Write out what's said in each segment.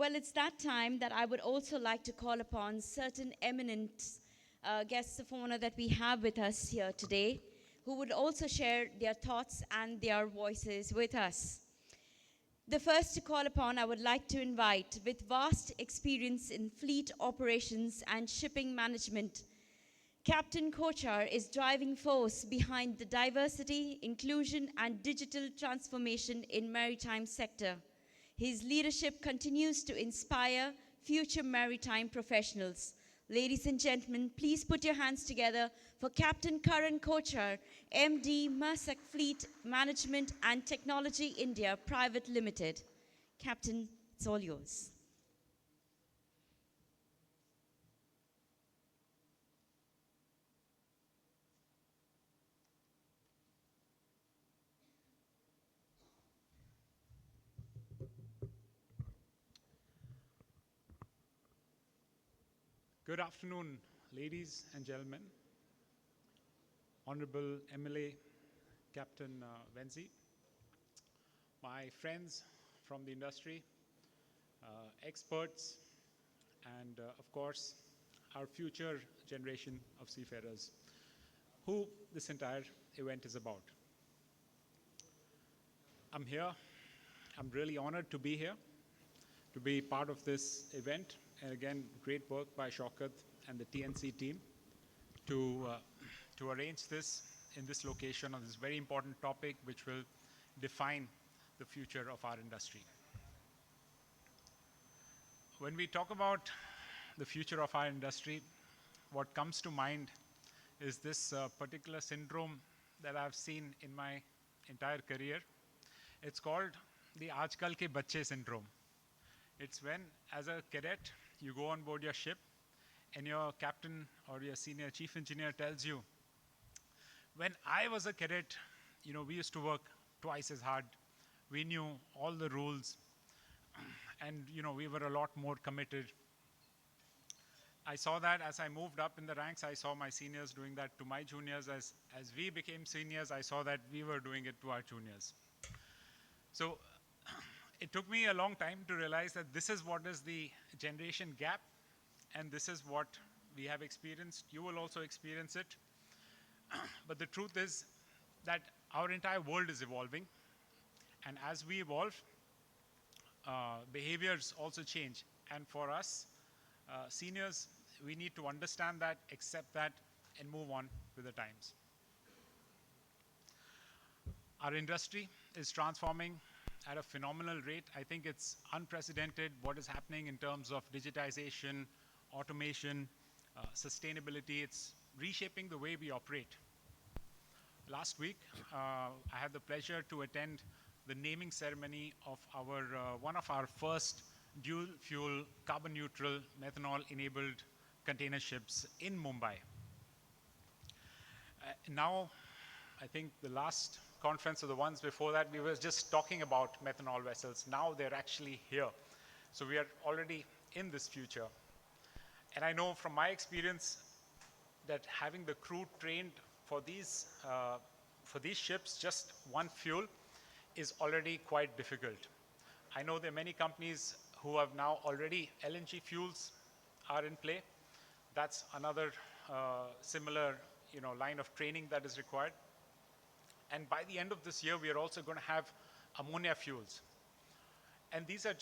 Well, it's that time that I would also like to call upon certain eminent guests of honor that we have with us here today, who would also share their thoughts and their voices with us. The first to call upon, I would like to invite, with vast experience in fleet operations and shipping management, Captain Kochar is driving force behind the diversity, inclusion, and digital transformation in maritime sector. His leadership continues to inspire future maritime professionals. Ladies and gentlemen, please put your hands together for Captain Karan Kochar, MD, Maersk Fleet Management and Technology India Private Limited. Captain, it's all yours. Good afternoon, ladies and gentlemen. Honorable MLA Captain Venzi, my friends from the industry, experts, and of course, our future generation of seafarers, who this entire event is about. I'm here. I'm really honored to be here, to be part of this event. And again, great work by Shaukat and the TNC team to arrange this in this location on this very important topic, which will define the future of our industry. When we talk about the future of our industry, what comes to mind is this particular syndrome that I've seen in my entire career. It's called the Aajkal ke Bacche syndrome. It's when, as a cadet, you go on board your ship and your captain or your senior chief engineer tells you, when I was a cadet, we used to work twice as hard. We knew all the rules and, we were a lot more committed. I saw that as I moved up in the ranks. I saw my seniors doing that to my juniors. As we became seniors, I saw that we were doing it to our juniors. So it took me a long time to realize that this is what is the generation gap, and this is what we have experienced. You will also experience it. But the truth is that our entire world is evolving, and as we evolve, behaviors also change. And for us, seniors, we need to understand that, accept that, and move on with the times. Our industry is transforming at a phenomenal rate. I think it's unprecedented what is happening in terms of digitization, automation, sustainability. It's reshaping the way we operate. Last week, I had the pleasure to attend the naming ceremony of one of our first dual-fuel, carbon-neutral, methanol-enabled container ships in Mumbai. Now, I think the last conference or the ones before that, we were just talking about methanol vessels. Now they're actually here. So we are already in this future. And I know from my experience that having the crew trained for these ships, just one fuel, is already quite difficult. I know there are many companies who have now already LNG fuels are in play. That's another similar line of training that is required. And by the end of this year, we are also going to have ammonia fuels. And these are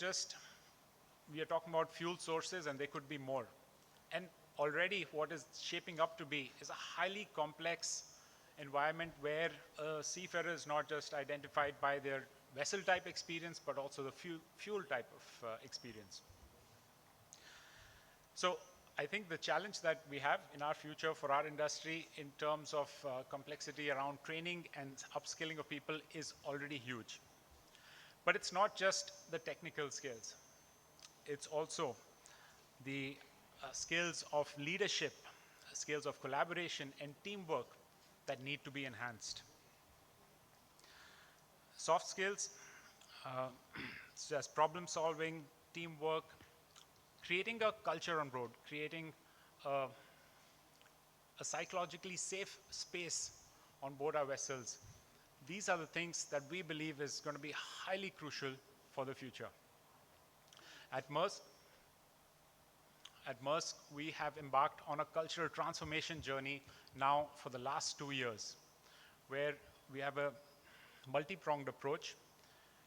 we are talking about fuel sources, and there could be more. And already what is shaping up to be is a highly complex environment where a seafarer is not just identified by their vessel type experience, but also the fuel type of experience. So I think the challenge that we have in our future for our industry in terms of complexity around training and upskilling of people is already huge. But it's not just the technical skills. It's also the skills of leadership, skills of collaboration and teamwork that need to be enhanced. Soft skills, such as problem solving, teamwork, creating a culture on board, creating a psychologically safe space on board our vessels. These are the things that we believe is going to be highly crucial for the future. At Maersk, we have embarked on a cultural transformation journey now for the last 2 years, where we have a multi-pronged approach.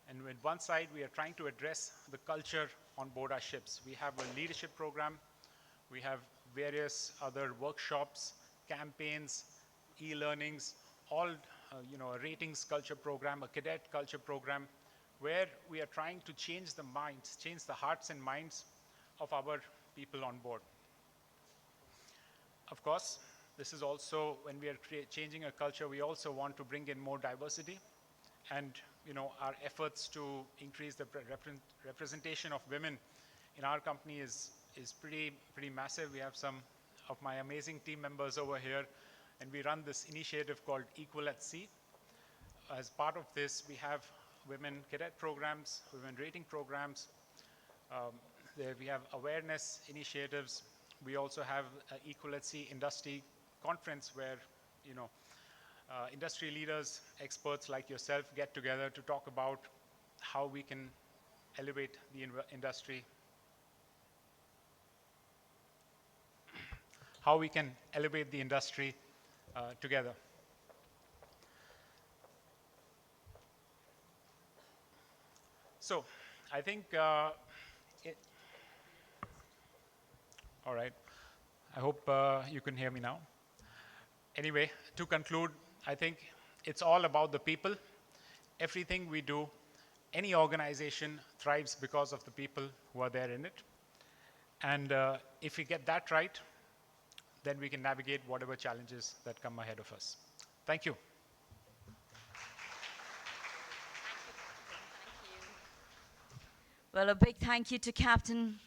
And with one side, we are trying to address the culture on board our ships. We have a leadership program. We have various other workshops, campaigns, e-learnings, all, a ratings culture program, a cadet culture program, where we are trying to change the minds, change the hearts and minds of our people on board. Of course, this is also, when we are changing a culture, we also want to bring in more diversity. And our efforts to increase the representation of women in our company is pretty massive. We have some of my amazing team members over here, and we run this initiative called Equal at Sea. As part of this, we have women cadet programs, women rating programs. We have awareness initiatives. We also have an Equal at Sea industry conference where, industry leaders, experts like yourself get together to talk about how we can elevate the industry, together. So I think, all right, I hope you can hear me now. Anyway, to conclude, I think it's all about the people. Everything we do, any organization thrives because of the people who are there in it. And if we get that right, then we can navigate whatever challenges that come ahead of us. Thank you. Well, a big thank you to Captain